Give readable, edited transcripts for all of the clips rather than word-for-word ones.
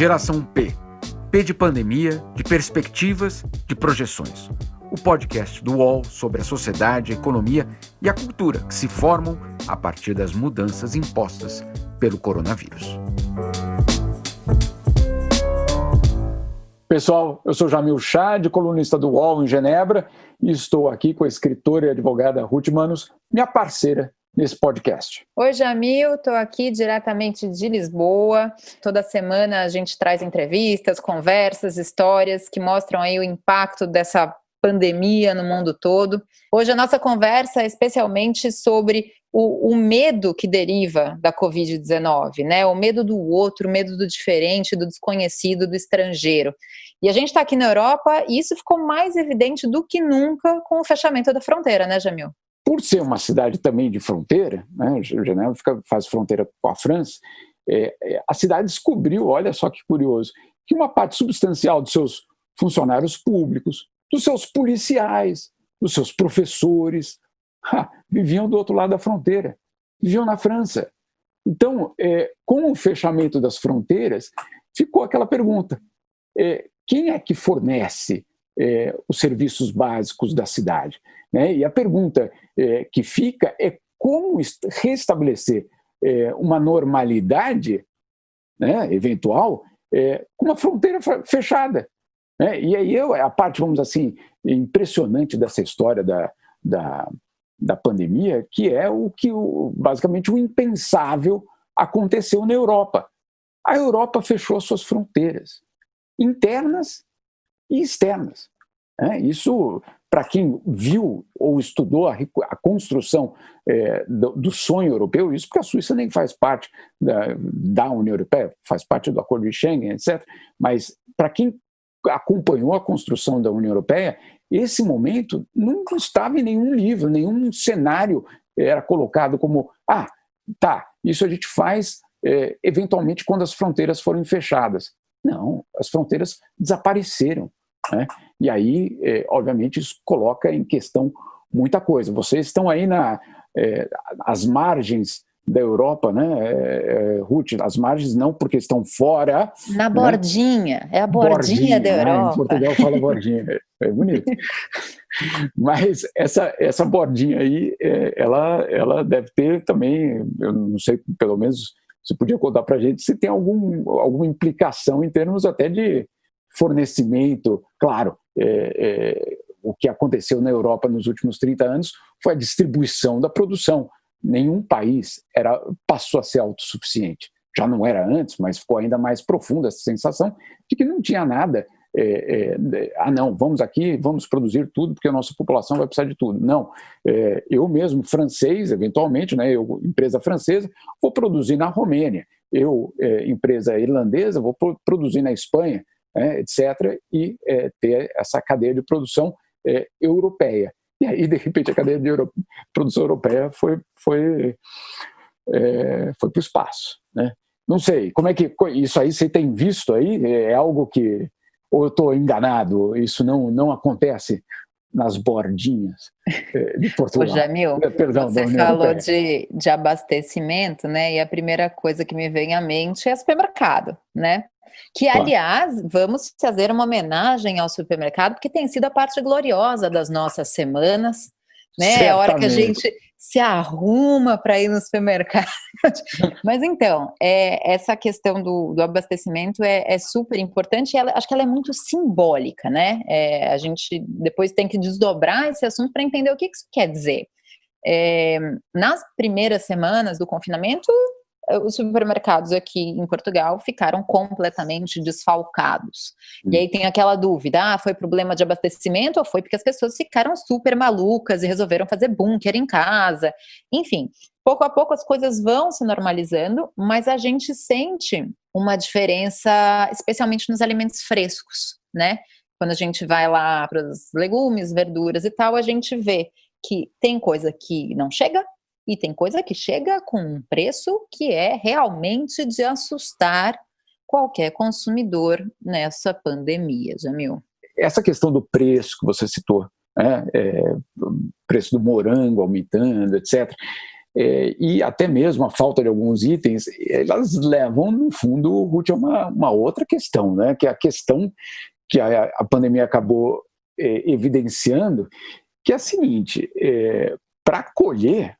Geração P. P de pandemia, de perspectivas, de projeções. O podcast do UOL sobre a sociedade, a economia e a cultura que se formam a partir das mudanças impostas pelo coronavírus. Pessoal, eu sou Jamil Chad, colunista do UOL em Genebra, e estou aqui com a escritora e advogada Ruth Manos, minha parceira nesse podcast. Oi, Jamil, estou aqui diretamente de Lisboa. Toda semana a gente traz entrevistas, conversas, histórias que mostram aí o impacto dessa pandemia no mundo todo. Hoje a nossa conversa é especialmente sobre o medo que deriva da Covid-19, né? O medo do outro, o medo do diferente, do desconhecido, do estrangeiro. E a gente está aqui na Europa e isso ficou mais evidente do que nunca com o fechamento da fronteira, né, Jamil? Por ser uma cidade também de fronteira, né, Genebra faz fronteira com a França, a cidade descobriu, olha só que curioso, que uma parte substancial dos seus funcionários públicos, dos seus policiais, dos seus professores, viviam do outro lado da fronteira, viviam na França. Então, com o fechamento das fronteiras, ficou aquela pergunta, quem é que fornece os serviços básicos da cidade? Né? E a pergunta que fica é como restabelecer uma normalidade, né, eventual com uma fronteira fechada. Né? E aí a parte, vamos dizer assim, impressionante dessa história da pandemia, que é basicamente o impensável aconteceu na Europa. A Europa fechou as suas fronteiras, internas e externas. Isso, para quem viu ou estudou a construção do sonho europeu, isso porque a Suíça nem faz parte da União Europeia, faz parte do Acordo de Schengen, etc. Mas para quem acompanhou a construção da União Europeia, esse momento não estava em nenhum livro, nenhum cenário era colocado como, isso a gente faz eventualmente quando as fronteiras forem fechadas. Não, as fronteiras desapareceram. Né? E aí, obviamente, isso coloca em questão muita coisa. Vocês estão aí às margens da Europa, né, Ruth? As margens não porque estão fora. Na bordinha, né? É a bordinha da Europa. Em Portugal fala bordinha, é bonito. Mas essa bordinha aí, ela deve ter também, eu não sei, pelo menos você podia contar para a gente se tem alguma implicação em termos até de fornecimento. Claro, o que aconteceu na Europa nos últimos 30 anos foi a distribuição da produção. Nenhum país passou a ser autossuficiente. Já não era antes, mas ficou ainda mais profunda essa sensação de que não tinha nada. Vamos produzir tudo porque a nossa população vai precisar de tudo. Não, eu mesmo, francês, eventualmente, né, empresa francesa, vou produzir na Romênia. Eu, empresa irlandesa, vou produzir na Espanha, etc., e ter essa cadeia de produção europeia. E aí, de repente, a cadeia de produção europeia foi para o espaço. Né? Não sei, como é que isso aí você tem visto aí? É algo que, ou eu estou enganado, isso não acontece nas bordinhas de Portugal? Ô, Jamil, você falou de abastecimento, né? E a primeira coisa que me vem à mente é supermercado, né? Que, aliás, vamos fazer uma homenagem ao supermercado, porque tem sido a parte gloriosa das nossas semanas, né? É a hora que a gente se arruma para ir no supermercado. Mas então, essa questão do abastecimento é super importante e acho que ela é muito simbólica, né? A gente depois tem que desdobrar esse assunto para entender o que isso quer dizer. Nas primeiras semanas do confinamento, os supermercados aqui em Portugal ficaram completamente desfalcados. E aí tem aquela dúvida, foi problema de abastecimento ou foi porque as pessoas ficaram super malucas e resolveram fazer bunker em casa? Enfim, pouco a pouco as coisas vão se normalizando, mas a gente sente uma diferença, especialmente nos alimentos frescos, né? Quando a gente vai lá para os legumes, verduras e tal, a gente vê que tem coisa que não chega, e tem coisa que chega com um preço que é realmente de assustar qualquer consumidor nessa pandemia, Jamil. Essa questão do preço que você citou, o preço do morango aumentando, etc., e até mesmo a falta de alguns itens, elas levam, no fundo, Ruth, a uma outra questão, né? Que é a questão que a pandemia acabou evidenciando, que é a seguinte: para acolher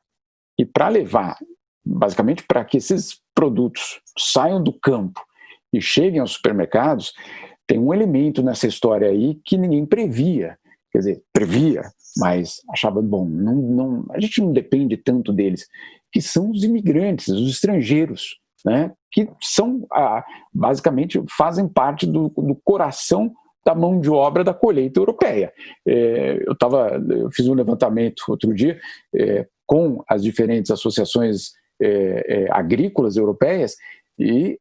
e para levar, basicamente para que esses produtos saiam do campo e cheguem aos supermercados, tem um elemento nessa história aí que ninguém previa. Quer dizer, previa, mas achava, bom, a gente não depende tanto deles, que são os imigrantes, os estrangeiros, né? Que são, basicamente, fazem parte do coração da mão de obra da colheita europeia. Eu fiz um levantamento outro dia com as diferentes associações agrícolas europeias, e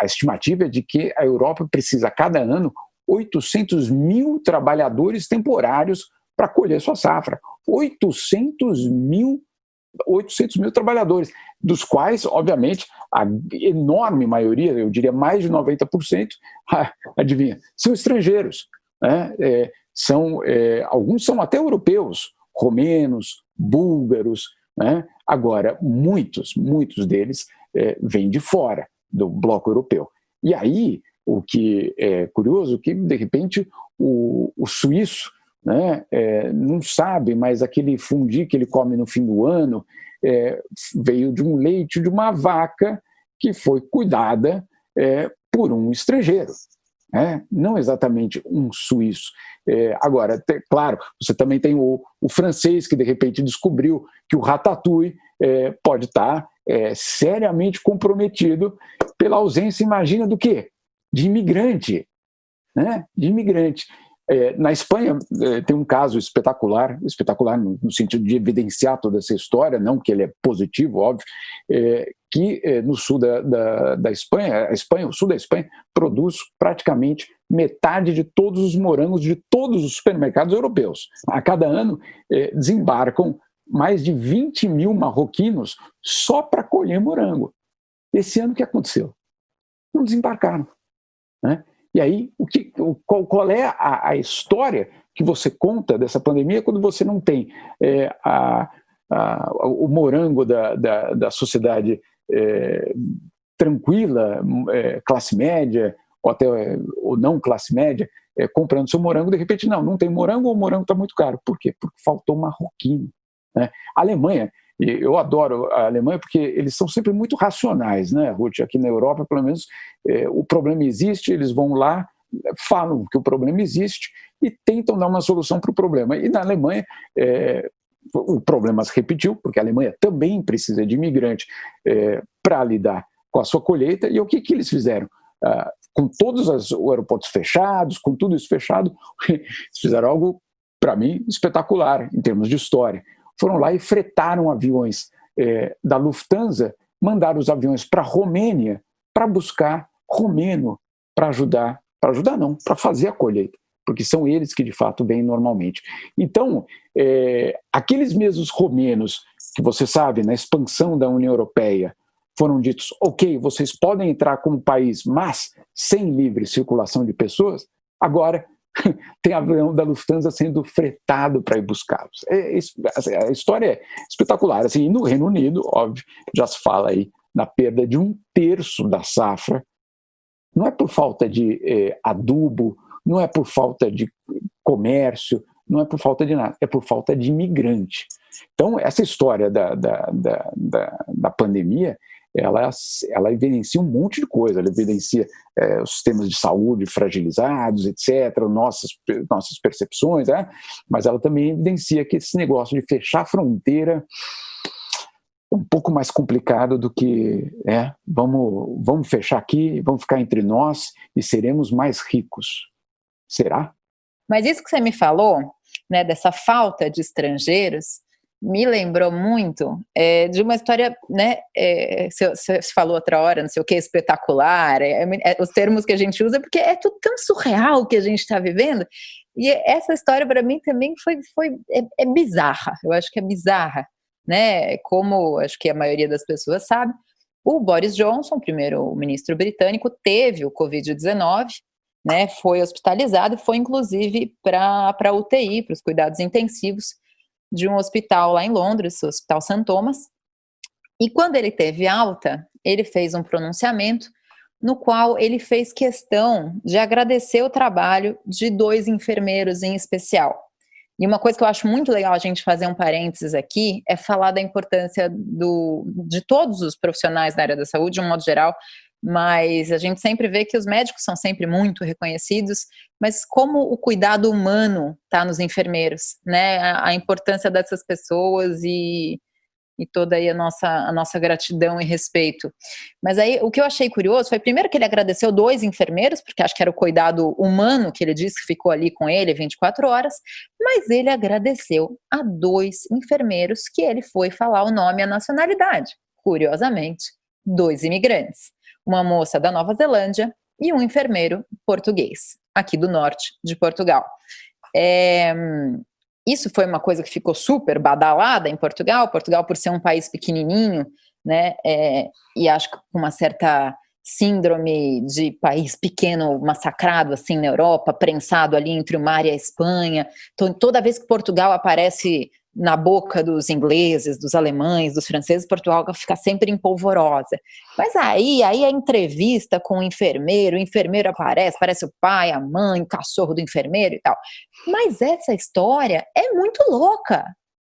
a estimativa é de que a Europa precisa, a cada ano, 800 mil trabalhadores temporários para colher sua safra. 800 mil trabalhadores, dos quais, obviamente, a enorme maioria, eu diria mais de 90%, adivinha, são estrangeiros, né? Alguns são até europeus, romenos, búlgaros, né? Agora, muitos deles vêm de fora do bloco europeu. E aí, o que é curioso é que, de repente, o suíço, né, não sabe, mas aquele fundi que ele come no fim do ano veio de um leite de uma vaca que foi cuidada por um estrangeiro, não exatamente um suíço. Agora, claro, você também tem o francês que de repente descobriu que o ratatouille pode estar seriamente comprometido pela ausência, imagina, do quê? De imigrante, né? De imigrante. Na Espanha tem um caso espetacular no sentido de evidenciar toda essa história, não que ele é positivo, óbvio, que no sul da Espanha, o sul da Espanha produz praticamente metade de todos os morangos de todos os supermercados europeus. A cada ano desembarcam mais de 20 mil marroquinos só para colher morango. Esse ano o que aconteceu? Não desembarcaram, né? E aí, qual é a história que você conta dessa pandemia quando você não tem o morango da sociedade tranquila, classe média, ou não classe média, comprando seu morango, de repente não tem morango, ou o morango está muito caro. Por quê? Porque faltou marroquino, né? A Alemanha, eu adoro a Alemanha porque eles são sempre muito racionais, né, Ruth? Aqui na Europa, pelo menos, o problema existe, eles vão lá, falam que o problema existe e tentam dar uma solução para o problema. E na Alemanha, o problema se repetiu, porque a Alemanha também precisa de imigrante para lidar com a sua colheita. E o que eles fizeram? Com todos os aeroportos fechados, com tudo isso fechado, eles fizeram algo, para mim, espetacular em termos de história. Foram lá e fretaram aviões da Lufthansa, mandaram os aviões para a Romênia para buscar romeno para para fazer a colheita, porque são eles que de fato vêm normalmente. Então, aqueles mesmos romenos que você sabe, na expansão da União Europeia, foram ditos, ok, vocês podem entrar como país, mas sem livre circulação de pessoas, agora tem avião da Lufthansa sendo fretado para ir buscá-los. A história é espetacular. Assim, e no Reino Unido, óbvio, já se fala aí na perda de 1/3 da safra. Não é por falta de adubo, não é por falta de comércio, não é por falta de nada, é por falta de imigrante. Então, essa história da pandemia, ela evidencia um monte de coisa, ela evidencia os sistemas de saúde fragilizados, etc., nossas percepções, mas ela também evidencia que esse negócio de fechar a fronteira é um pouco mais complicado do que vamos fechar aqui, vamos ficar entre nós e seremos mais ricos. Será? Mas isso que você me falou, né, dessa falta de estrangeiros, me lembrou muito de uma história, né, você falou outra hora, não sei o que, espetacular, os termos que a gente usa, porque é tudo tão surreal que a gente está vivendo, e essa história para mim também é bizarra, eu acho que é bizarra, né, como acho que a maioria das pessoas sabe, o Boris Johnson, primeiro-ministro britânico, teve o Covid-19, né, foi hospitalizado, foi inclusive para a UTI, para os cuidados intensivos, de um hospital lá em Londres, o Hospital St. Thomas, e quando ele teve alta, ele fez um pronunciamento no qual ele fez questão de agradecer o trabalho de 2 enfermeiros em especial. E uma coisa que eu acho muito legal a gente fazer um parênteses aqui é falar da importância de todos os profissionais da área da saúde, de um modo geral, mas a gente sempre vê que os médicos são sempre muito reconhecidos, mas como o cuidado humano está nos enfermeiros, né? A importância dessas pessoas e toda aí a nossa gratidão e respeito. Mas aí, o que eu achei curioso foi, primeiro, que ele agradeceu 2 enfermeiros, porque acho que era o cuidado humano que ele disse que ficou ali com ele 24 horas, mas ele agradeceu a 2 enfermeiros que ele foi falar o nome e a nacionalidade. Curiosamente, 2 imigrantes. Uma moça da Nova Zelândia e um enfermeiro português, aqui do norte de Portugal. Isso foi uma coisa que ficou super badalada em Portugal. Portugal, por ser um país pequenininho, né, e acho que com uma certa síndrome de país pequeno massacrado assim na Europa, prensado ali entre o mar e a Espanha. Então, toda vez que Portugal aparece na boca dos ingleses, dos alemães, dos franceses, Portugal fica sempre em polvorosa. Mas aí a entrevista com o enfermeiro aparece o pai, a mãe, o cachorro do enfermeiro e tal. Mas essa história é muito louca,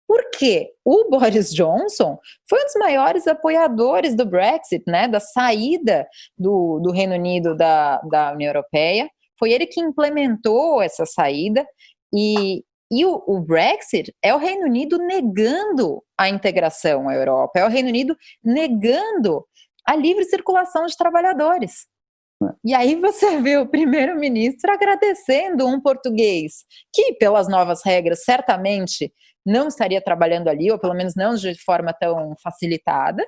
porque o Boris Johnson foi um dos maiores apoiadores do Brexit, né, da saída do Reino Unido da União Europeia. Foi ele que implementou essa saída e o Brexit é o Reino Unido negando a integração à Europa, é o Reino Unido negando a livre circulação de trabalhadores. E aí você vê o primeiro-ministro agradecendo um português que, pelas novas regras, certamente não estaria trabalhando ali, ou pelo menos não de forma tão facilitada,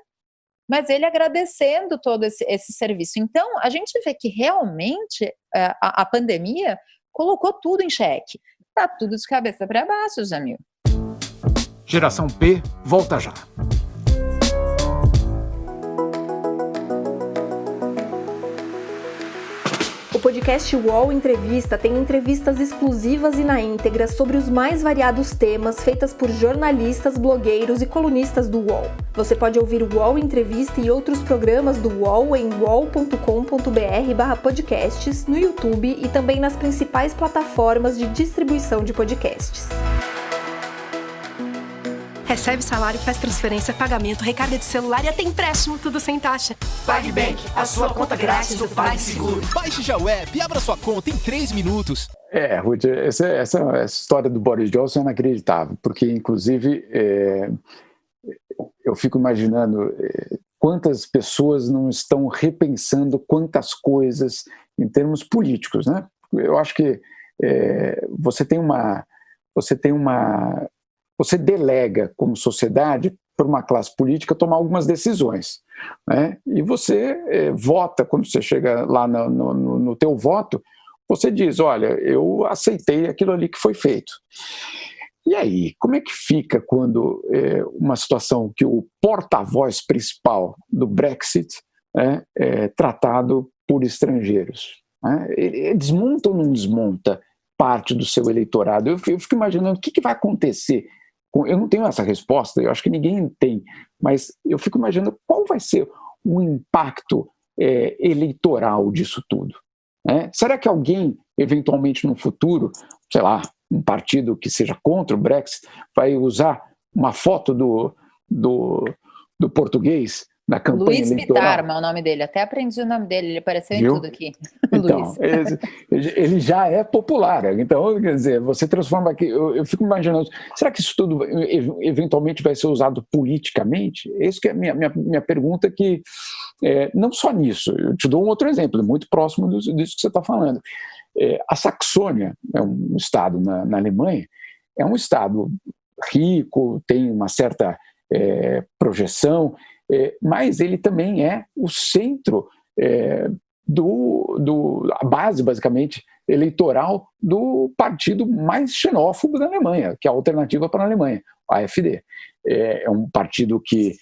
mas ele agradecendo todo esse serviço. Então, a gente vê que realmente a pandemia colocou tudo em xeque. Tá tudo de cabeça para baixo, Jamil. Geração P volta já. O podcast UOL Entrevista tem entrevistas exclusivas e na íntegra sobre os mais variados temas feitas por jornalistas, blogueiros e colunistas do UOL. Você pode ouvir o UOL Entrevista e outros programas do UOL em uol.com.br/podcasts, no YouTube e também nas principais plataformas de distribuição de podcasts. Recebe salário, faz transferência, pagamento, recarga de celular e até empréstimo, tudo sem taxa. PagBank, a sua conta grátis do PagSeguro. Baixe já o app e abra sua conta em 3 minutos. Ruth, essa história do Boris Johnson é inacreditável, porque, inclusive, eu fico imaginando quantas pessoas não estão repensando quantas coisas em termos políticos, né? Eu acho que você delega como sociedade para uma classe política tomar algumas decisões, né? E você vota, quando você chega lá no teu voto, você diz, olha, eu aceitei aquilo ali que foi feito. E aí, como é que fica quando uma situação que o porta-voz principal do Brexit é tratado por estrangeiros? Né? Ele desmonta ou não desmonta parte do seu eleitorado? Eu fico imaginando o que vai acontecer. Eu não tenho essa resposta, eu acho que ninguém tem, mas eu fico imaginando qual vai ser o impacto eleitoral disso tudo. Né? Será que alguém, eventualmente no futuro, sei lá, um partido que seja contra o Brexit, vai usar uma foto do português na campanha Luiz eleitoral? Pitarma é o nome dele, até aprendi o nome dele, ele apareceu em tudo aqui. Então, ele já é popular, então, quer dizer, você transforma aqui, eu fico imaginando, será que isso tudo eventualmente vai ser usado politicamente? Essa que é a minha pergunta, que não só nisso, eu te dou um outro exemplo, muito próximo disso que você está falando. A Saxônia é um estado na Alemanha, é um estado rico, tem uma certa projeção, mas ele também é o centro a base, basicamente, eleitoral do partido mais xenófobo da Alemanha, que é a Alternativa para a Alemanha, a AfD. É um partido que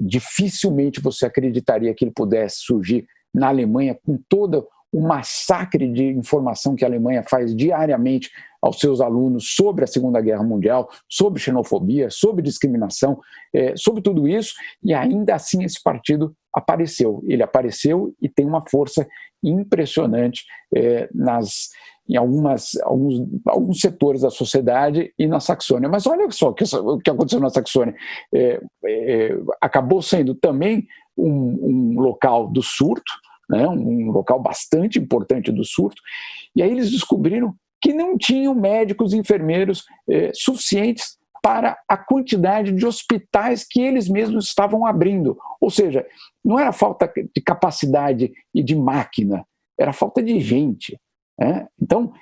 dificilmente você acreditaria que ele pudesse surgir na Alemanha com todo o massacre de informação que a Alemanha faz diariamente aos seus alunos sobre a Segunda Guerra Mundial, sobre xenofobia, sobre discriminação, sobre tudo isso, e ainda assim esse partido apareceu. Ele apareceu e tem uma força impressionante em alguns setores da sociedade e na Saxônia. Mas olha só o que aconteceu na Saxônia. Acabou sendo também um local do surto, né, um local bastante importante do surto, e aí eles descobriram que não tinham médicos e enfermeiros suficientes para a quantidade de hospitais que eles mesmos estavam abrindo. Ou seja, não era falta de capacidade e de máquina, era falta de gente. Então,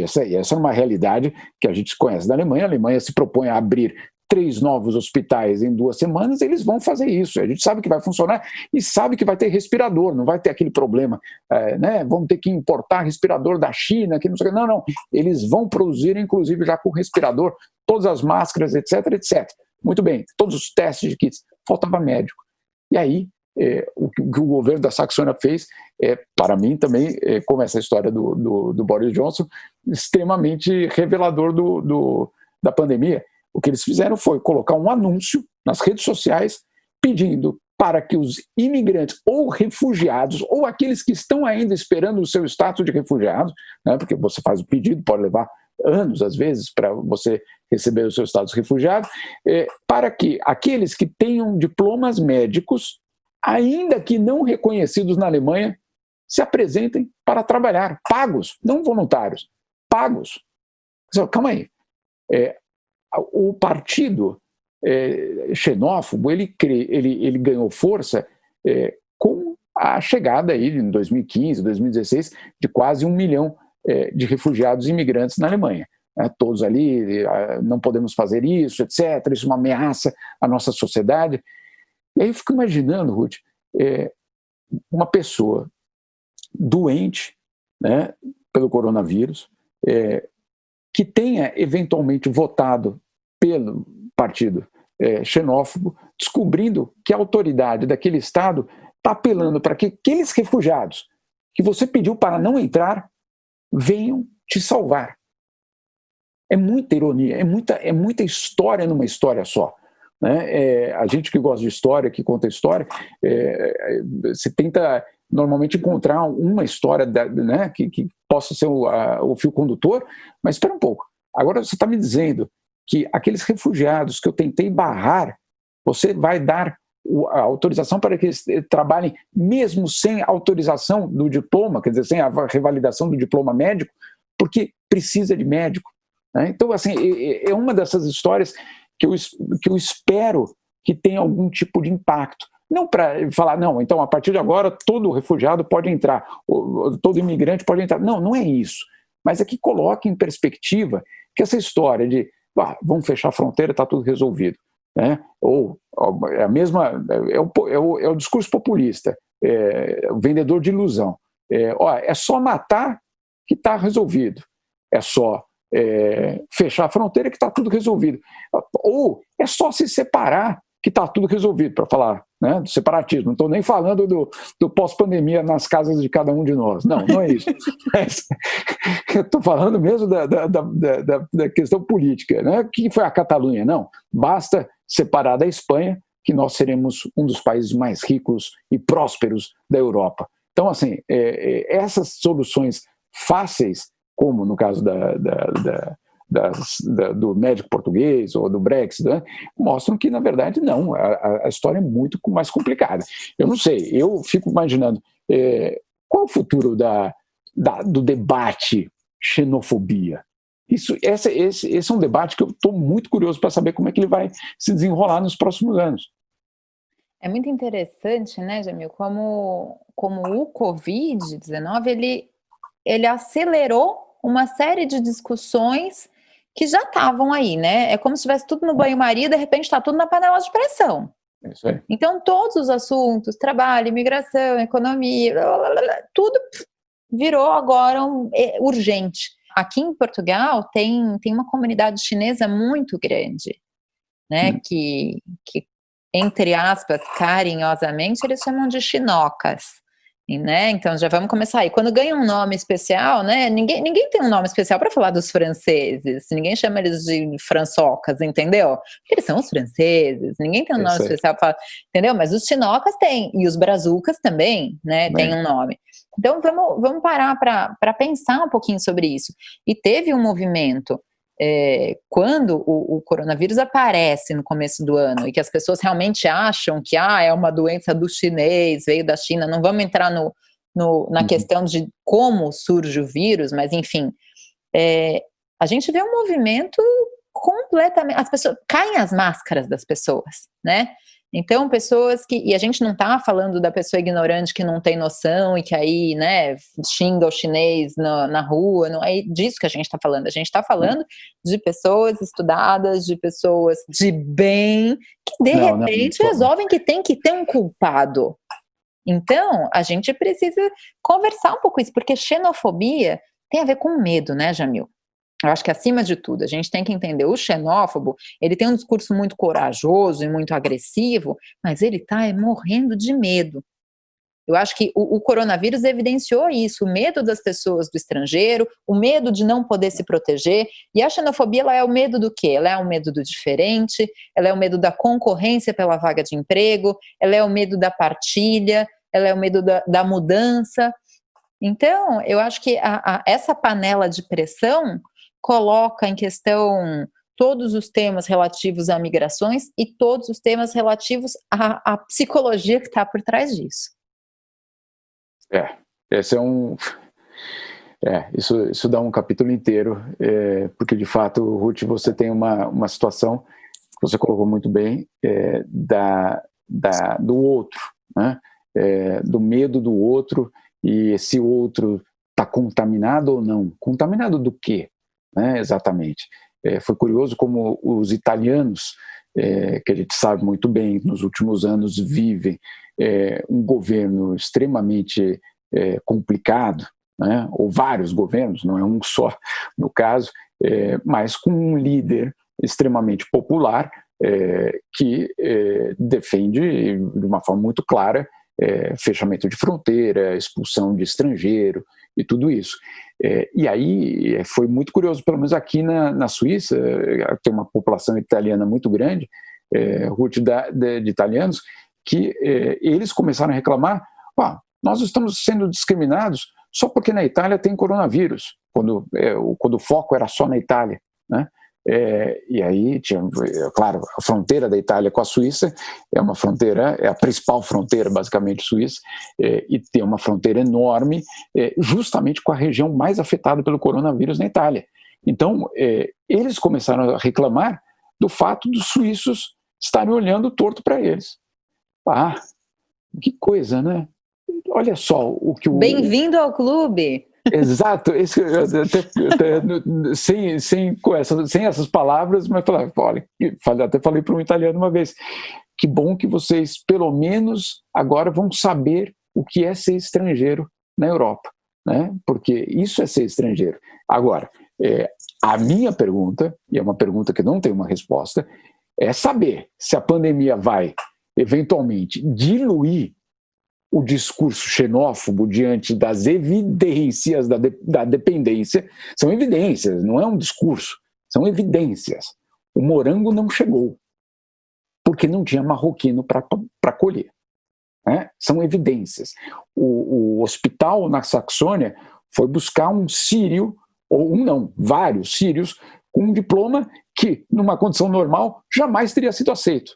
essa é uma realidade que a gente conhece da Alemanha. A Alemanha se propõe a abrir 3 novos hospitais em 2 semanas, eles vão fazer isso. A gente sabe que vai funcionar e sabe que vai ter respirador, não vai ter aquele problema, né? Vamos ter que importar respirador da China, que não sei o que. Não, eles vão produzir, inclusive, já com respirador, todas as máscaras, etc, etc. Muito bem, todos os testes de kits, faltava médico. E aí, o que o governo da Saxônia fez, para mim também, como essa história do Boris Johnson, extremamente revelador da pandemia. O que eles fizeram foi colocar um anúncio nas redes sociais pedindo para que os imigrantes ou refugiados, ou aqueles que estão ainda esperando o seu status de refugiado, né, porque você faz o pedido, pode levar anos, às vezes, para você receber o seu status de refugiado, para que aqueles que tenham diplomas médicos, ainda que não reconhecidos na Alemanha, se apresentem para trabalhar, pagos, não voluntários, pagos. Calma aí. O partido xenófobo, ele ganhou força com a chegada aí, em 2015, 2016, de quase 1 milhão de refugiados e imigrantes na Alemanha. Todos ali, não podemos fazer isso, etc. Isso é uma ameaça à nossa sociedade. E aí eu fico imaginando, Ruth, uma pessoa doente, né, pelo coronavírus, que tenha eventualmente votado pelo partido xenófobo, descobrindo que a autoridade daquele estado está apelando para que aqueles refugiados que você pediu para não entrar venham te salvar. É muita ironia, é muita história numa história só. Né? A gente que gosta de história, que conta história, você tenta normalmente encontrar uma história, né, que possa ser o fio condutor, mas espera um pouco. Agora você está me dizendo que aqueles refugiados que eu tentei barrar, você vai dar a autorização para que eles trabalhem mesmo sem autorização do diploma, quer dizer, sem a revalidação do diploma médico, porque precisa de médico. Né? Então, assim, é uma dessas histórias que eu espero que tenha algum tipo de impacto. Não para falar, não, então a partir de agora todo refugiado pode entrar, todo imigrante pode entrar. Não, não é isso. Mas é que coloque em perspectiva que essa história de vamos fechar a fronteira, está tudo resolvido. Né? Ou é a mesma, é o discurso populista, o vendedor de ilusão. É só matar que está resolvido. É só fechar a fronteira que está tudo resolvido. Ou é só se separar que está tudo resolvido, para falar, né, do separatismo. Não estou nem falando do pós-pandemia nas casas de cada um de nós. Não, não é isso. Eu estou falando mesmo da questão política. Né? O que foi a Catalunha? Não, basta separar da Espanha que nós seremos um dos países mais ricos e prósperos da Europa. Então, assim, essas soluções fáceis, como no caso do médico português ou do Brexit, né, mostram que, na verdade, não. A história é muito mais complicada. Eu não sei, eu fico imaginando qual é o futuro do debate xenofobia. Esse é um debate que eu estou muito curioso para saber como é que ele vai se desenrolar nos próximos anos. É muito interessante, né, Jamil, como o Covid-19, ele acelerou uma série de discussões que já estavam aí, né? É como se estivesse tudo no banho-maria, de repente está tudo na panela de pressão. É isso aí. Então, todos os assuntos, trabalho, imigração, economia, tudo virou agora urgente. Aqui em Portugal tem uma comunidade chinesa muito grande, né? Que, entre aspas, carinhosamente, eles chamam de chinocas. né? Então já vamos começar aí. Quando ganha um nome especial, né? Ninguém tem um nome especial para falar dos franceses. Ninguém chama eles de françocas, entendeu? Porque eles são os franceses. Ninguém tem um nome especial para, entendeu? Mas os chinocas têm, e os brazucas também, né? Tem um nome. Então vamos parar para pensar um pouquinho sobre isso. E teve um movimento. Quando o coronavírus aparece no começo do ano e que as pessoas realmente acham que é uma doença do chinês, veio da China, não vamos entrar na questão de como surge o vírus, mas enfim, a gente vê um movimento completamente, as pessoas, caem as máscaras das pessoas, né? Então, pessoas e a gente não está falando da pessoa ignorante que não tem noção e que aí, né, xinga o chinês na rua, não é disso que a gente está falando. A gente está falando de pessoas estudadas, de pessoas de bem, que de repente resolvem que tem que ter um culpado. Então, a gente precisa conversar um pouco isso, porque xenofobia tem a ver com medo, né, Jamil? Eu acho que, acima de tudo, a gente tem que entender, o xenófobo, ele tem um discurso muito corajoso e muito agressivo, mas ele está morrendo de medo. Eu acho que o coronavírus evidenciou isso, o medo das pessoas do estrangeiro, o medo de não poder se proteger, e a xenofobia, ela é o medo do quê? Ela é o medo do diferente, ela é o medo da concorrência pela vaga de emprego, ela é o medo da partilha, ela é o medo da mudança. Então, eu acho que essa panela de pressão coloca em questão todos os temas relativos a migrações e todos os temas relativos à psicologia que está por trás disso. Esse isso dá um capítulo inteiro, porque de fato, Ruth, você tem uma situação que você colocou muito bem, do outro, né? Do medo do outro, e esse outro está contaminado ou não? Contaminado do quê? Exatamente. Foi curioso como os italianos, que a gente sabe muito bem, nos últimos anos vivem um governo extremamente complicado, né? Ou vários governos, não é um só no caso, mas com um líder extremamente popular que defende de uma forma muito clara fechamento de fronteira, expulsão de estrangeiro e tudo isso. E aí foi muito curioso, pelo menos aqui na Suíça, tem uma população italiana muito grande, Ruth, de italianos, que eles começaram a reclamar, nós estamos sendo discriminados só porque na Itália tem coronavírus, quando o foco era só na Itália, né? E aí tinha, claro, a fronteira da Itália com a Suíça é uma fronteira, é a principal fronteira basicamente suíça, e tem uma fronteira enorme justamente com a região mais afetada pelo coronavírus na Itália. Então eles começaram a reclamar do fato dos suíços estarem olhando torto para eles. Que coisa, né? Olha só o que o... Bem-vindo ao clube! Exato, sem essas palavras, mas até falei para um italiano uma vez, que bom que vocês pelo menos agora vão saber o que é ser estrangeiro na Europa, né? Porque isso é ser estrangeiro. Agora, a minha pergunta, e é uma pergunta que não tem uma resposta, é saber se a pandemia vai eventualmente diluir o discurso xenófobo diante das evidências da dependência. São evidências, não é um discurso, são evidências. O morango não chegou, porque não tinha marroquino para colher, né? São evidências. O hospital na Saxônia foi buscar um sírio, vários sírios, com um diploma que, numa condição normal, jamais teria sido aceito.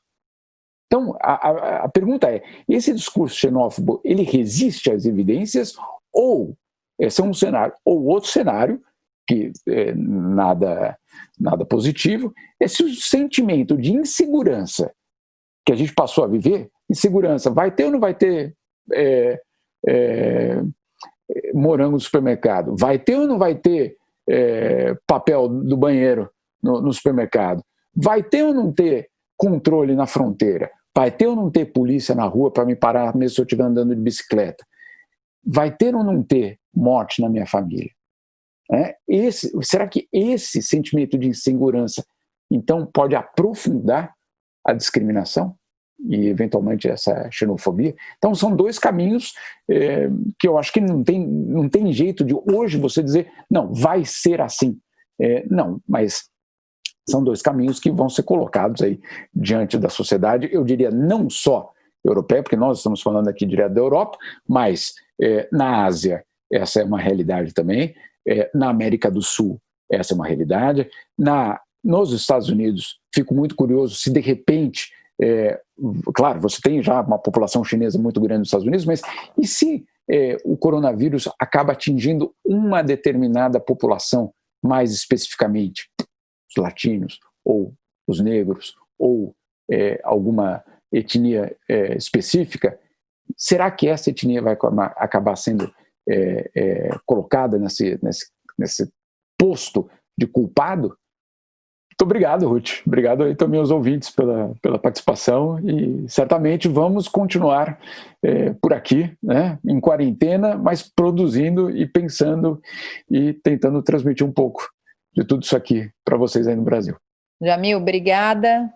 Então, a pergunta é, esse discurso xenófobo, ele resiste às evidências ou esse é um cenário, ou outro cenário, que é nada positivo, esse sentimento de insegurança que a gente passou a viver, insegurança, vai ter ou não vai ter morango no supermercado? Vai ter ou não vai ter papel do banheiro no supermercado? Vai ter ou não ter controle na fronteira? Vai ter ou não ter polícia na rua para me parar mesmo se eu estiver andando de bicicleta? Vai ter ou não ter morte na minha família? Será que esse sentimento de insegurança, então, pode aprofundar a discriminação? e eventualmente essa xenofobia. Então são dois caminhos que eu acho que não tem jeito de hoje você dizer, não, vai ser assim. Não, mas são dois caminhos que vão ser colocados aí diante da sociedade, eu diria não só europeia, porque nós estamos falando aqui direto da Europa, mas na Ásia essa é uma realidade também, na América do Sul essa é uma realidade, nos Estados Unidos fico muito curioso se de repente, claro, você tem já uma população chinesa muito grande nos Estados Unidos, mas e se o coronavírus acaba atingindo uma determinada população mais especificamente, os latinos, ou os negros, ou alguma etnia específica, será que essa etnia vai acabar sendo colocada nesse posto de culpado? Muito obrigado, Ruth. Obrigado aí também aos ouvintes pela participação e certamente vamos continuar por aqui, né, em quarentena, mas produzindo e pensando e tentando transmitir um pouco de tudo isso aqui para vocês aí no Brasil. Jamil, obrigada,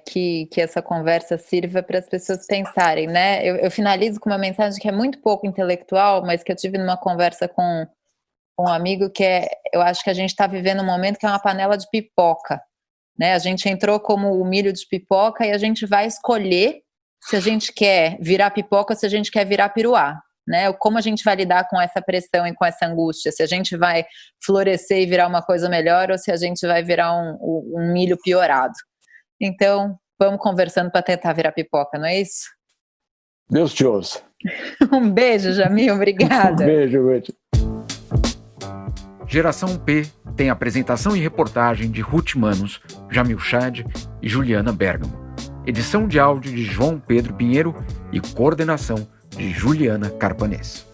que essa conversa sirva para as pessoas pensarem, né? Eu finalizo com uma mensagem que é muito pouco intelectual, mas que eu tive numa conversa com um amigo que eu acho que a gente está vivendo um momento que é uma panela de pipoca, né? A gente entrou como o milho de pipoca e a gente vai escolher se a gente quer virar pipoca ou se a gente quer virar piruá, né? Como a gente vai lidar com essa pressão e com essa angústia, se a gente vai florescer e virar uma coisa melhor ou se a gente vai virar um milho piorado. Então, vamos conversando para tentar virar pipoca, não é isso? Deus te ouça. Um beijo, Jamil, obrigada. Um beijo, Ruth. Geração P tem apresentação e reportagem de Ruth Manos, Jamil Chad e Juliana Bergamo. Edição de áudio de João Pedro Pinheiro e coordenação de Juliana Carpanês.